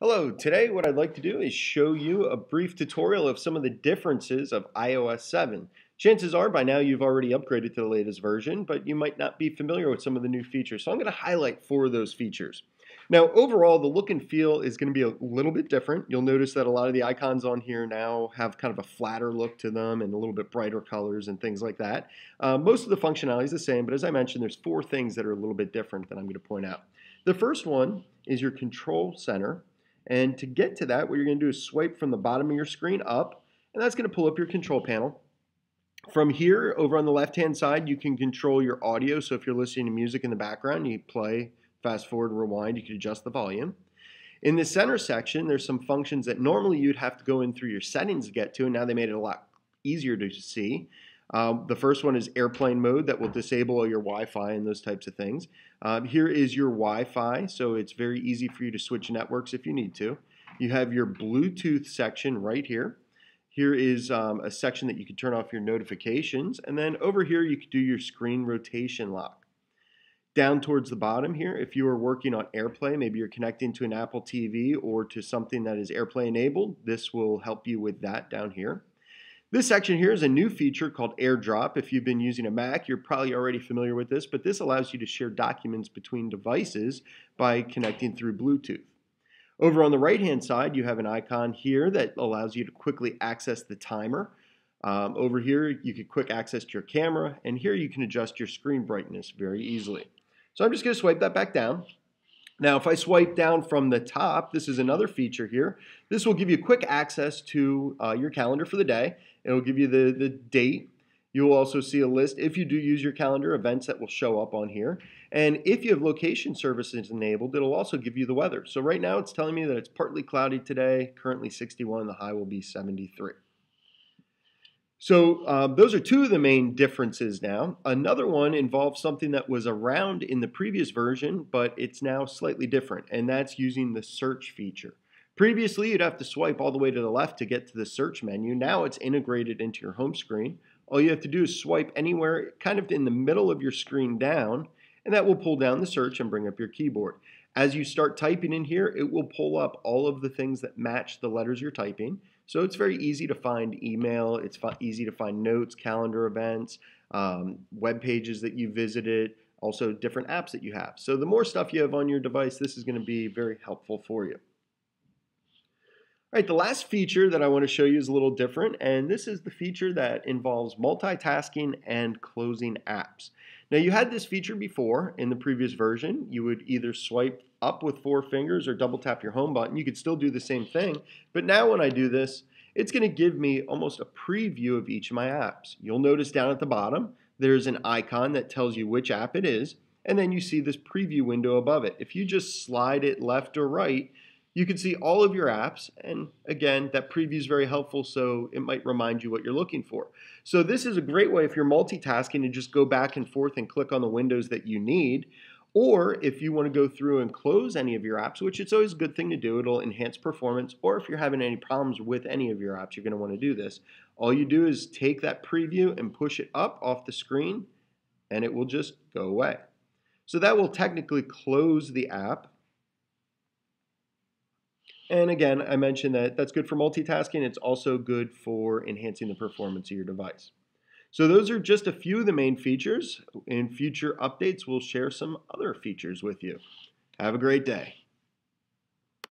Hello, today what I'd like to do is show you a brief tutorial of some of the differences of iOS 7. Chances are by now you've already upgraded to the latest version, but you might not be familiar with some of the new features. So I'm going to highlight 4 of those features. Now overall the look and feel is going to be a little bit different. You'll notice that a lot of the icons on here now have kind of a flatter look to them and a little bit brighter colors and things like that. Most of the functionality is the same, but as I mentioned, there's 4 things that are a little bit different that I'm going to point out. The first one is your control center. And to get to that, what you're going to do is swipe from the bottom of your screen up, and that's going to pull up your control panel. From here, over on the left-hand side, you can control your audio. So if you're listening to music in the background, you play, fast forward, rewind, you can adjust the volume. In the center section, there's some functions that normally you'd have to go in through your settings to get to, and now they made it a lot easier to see. The first one is airplane mode that will disable all your Wi-Fi and those types of things. Here is your Wi-Fi, so it's very easy for you to switch networks if you need to. You have your Bluetooth section right here. Here is a section that you can turn off your notifications, and then over here you can do your screen rotation lock. Down towards the bottom here, if you are working on AirPlay, maybe you're connecting to an Apple TV or to something that is AirPlay enabled, this will help you with that down here. This section here is a new feature called AirDrop. If you've been using a Mac, you're probably already familiar with this, but this allows you to share documents between devices by connecting through Bluetooth. Over on the right-hand side, you have an icon here that allows you to quickly access the timer. Over here, you can quick access to your camera, and here you can adjust your screen brightness very easily. So I'm just going to swipe that back down. Now, if I swipe down from the top, this is another feature here. This will give you quick access to your calendar for the day. It'll give you the date. You'll also see a list, if you do use your calendar, events that will show up on here. And if you have location services enabled, it'll also give you the weather. So right now it's telling me that it's partly cloudy today, currently 61, the high will be 73. So those are 2 of the main differences now. Another one involves something that was around in the previous version, but it's now slightly different, and that's using the search feature. Previously, you'd have to swipe all the way to the left to get to the search menu. Now it's integrated into your home screen. All you have to do is swipe anywhere kind of in the middle of your screen down, and that will pull down the search and bring up your keyboard. As you start typing in here, it will pull up all of the things that match the letters you're typing. So it's very easy to find email, it's easy to find notes, calendar events, web pages that you visited, also different apps that you have. So the more stuff you have on your device, this is going to be very helpful for you. All right, the last feature that I want to show you is a little different, and this is the feature that involves multitasking and closing apps. Now, you had this feature before in the previous version. You would either swipe up with 4 fingers or double tap your home button. You could still do the same thing, but now when I do this, it's going to give me almost a preview of each of my apps. You'll notice down at the bottom, there's an icon that tells you which app it is, and then you see this preview window above it. If you just slide it left or right, you can see all of your apps, and again, that preview is very helpful, so it might remind you what you're looking for. So this is a great way if you're multitasking to just go back and forth and click on the windows that you need, or if you want to go through and close any of your apps, which it's always a good thing to do, it'll enhance performance, or if you're having any problems with any of your apps, you're going to want to do this. All you do is take that preview and push it up off the screen, and it will just go away. So that will technically close the app. And again, I mentioned that that's good for multitasking. It's also good for enhancing the performance of your device. So those are just a few of the main features. In future updates, we'll share some other features with you. Have a great day.